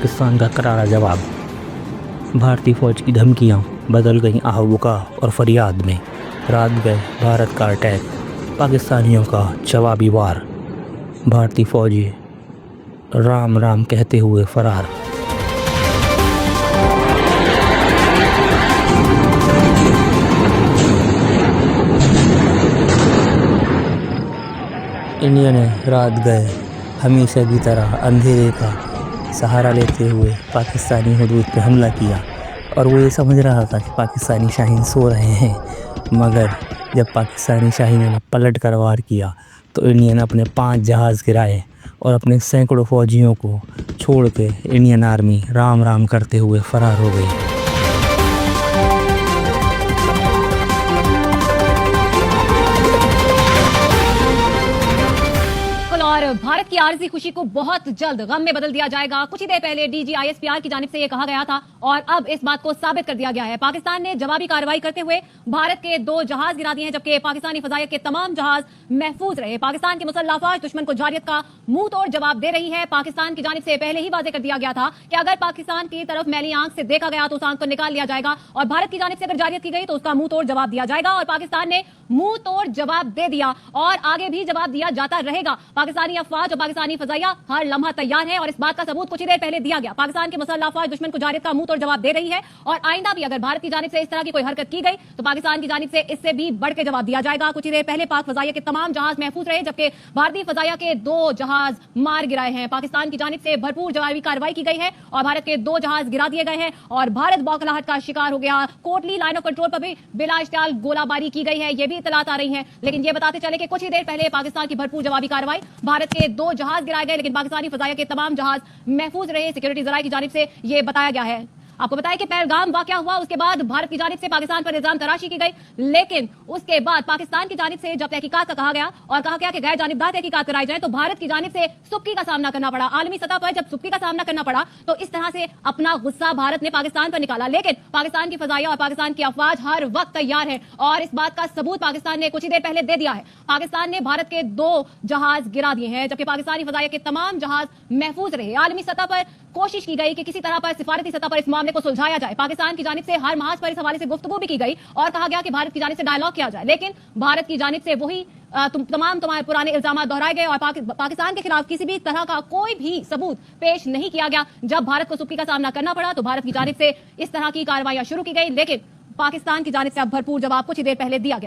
पाकिस्तान का करारा जवाब। भारतीय फौज की धमकियां बदल गईं आहुका और फरियाद में। रात गए भारत का अटैक, पाकिस्तानियों का जवाबी वार। भारतीय फौजी राम राम कहते हुए फरार। इंडिया ने रात गए हमेशा की तरह अंधेरे का सहारा लेते हुए पाकिस्तानी हुदूद पे हमला किया और वो ये समझ रहा था कि पाकिस्तानी शाहीन सो रहे हैं, मगर जब पाकिस्तानी शाहीनों ने पलट कर वार किया तो इंडिया ने अपने 5 जहाज़ गिराए और अपने सैकड़ों फौजियों को छोड़ के इंडियन आर्मी राम राम करते हुए फरार हो गई। और भारत की आरजी खुशी को बहुत जल्द गम में बदल दिया जाएगा। कुछ ही देर पहले DGISPR की जानिब से यह कहा गया था और अब इस बात को साबित कर दिया गया है। पाकिस्तान ने जवाबी कार्रवाई करते हुए भारत के 2 जहाज गिरा दिए हैं, जबकि पाकिस्तानी फजाइया के तमाम जहाज महफूज रहे। पाकिस्तान की मुसल्लह अफवाज दुश्मन को जारियत का मुंह तोड़ जवाब दे रही है। पाकिस्तान की जानिब से पहले ही वाजे कर दिया गया था कि अगर पाकिस्तान की तरफ मैली आंख से देखा गया तो उस आंख को निकाल लिया जाएगा और भारत की जानिब से अगर जारियत की गई तो उसका मुंह तोड़ जवाब दिया जाएगा। और पाकिस्तान ने मुंह तोड़ जवाब दे दिया और आगे भी जवाब दिया जाता रहेगा। पाकिस्तानी अफवाज और पाकिस्तानी फजाइया हर लम्हा तैयार है और इस बात का सबूत कुछ ही देर पहले दिया गया। पाकिस्तान की मुसल्लह अफवाज दुश्मन को जारियत का मुंह तोड़ जवाब दे रही है और आइंदा भी अगर भारत की जानिब से इस तरह की कोई हरकत की गई तो पाकिस्तान की जानिब से इससे भी बढ़ के जवाब दिया जाएगा। कुछ ही देर पहले पाक फजाइया के तमाम जहाज महफूज रहे, जबकि भारतीय फजाइया के 2 जहाज मार गिराए हैं। पाकिस्तान की जानिब से भरपूर जवाबी कार्रवाई की गई है और भारत के 2 जहाज गिरा दिए गए हैं और भारत बौखलाहट का शिकार हो गया। कोटली लाइन ऑफ कंट्रोल पर भी बिला इश्तियाल गोलाबारी की गई है, ये भी इतलात आ रही है। लेकिन ये बताते चले कि कुछ ही देर पहले पाकिस्तान की भरपूर जवाबी कार्रवाई, भारत के 2 जहाज गिराए गए, लेकिन पाकिस्तानी फजाइया के तमाम जहाज महफूज रहे। सिक्योरिटी जराये की जानिब से ये बताया गया है। आपको बताया कि पहलगाम वाकया हुआ, उसके बाद भारत की जानिब से पाकिस्तान पर इल्जाम तराशी की गई, लेकिन उसके बाद पाकिस्तान की जानिब से जब तहकीकात का कहा गया और कहा गया कि गैर जानिबदार तहकीकात कराई जाए, तो भारत की जानिब से सुक्की का सामना करना पड़ा। आलमी सतह पर जब सुक्की का सामना करना पड़ा तो इस तरह से अपना गुस्सा भारत ने पाकिस्तान पर निकाला। लेकिन पाकिस्तान की फजाइया और पाकिस्तान की अफवाज हर वक्त तैयार है और इस बात का सबूत पाकिस्तान ने कुछ ही देर पहले दे दिया है। पाकिस्तान ने भारत के 2 जहाज गिरा दिए हैं, जबकि पाकिस्तानी फजाइया के तमाम जहाज महफूज रहे। आलमी सतह पर कोशिश की गई कि किसी तरह पर सिफारती सतह पर इस मामले को सुलझाया जाए। पाकिस्तान की जानिब से हर महाज पर इस हवाले से गुफ्तगू भी की गई और कहा गया कि भारत की जानिब से डायलॉग किया जाए, लेकिन भारत की जानिब से वही तुम्हारे पुराने इल्जाम दोहराए गए और पाकिस्तान के खिलाफ किसी भी तरह का कोई भी सबूत पेश नहीं किया गया। जब भारत को सुक्की का सामना करना पड़ा तो भारत की जानिब से इस तरह की कार्रवाइयां शुरू की गई, लेकिन पाकिस्तान की जानिब से अब भरपूर जवाब कुछ ही देर पहले दिया गया।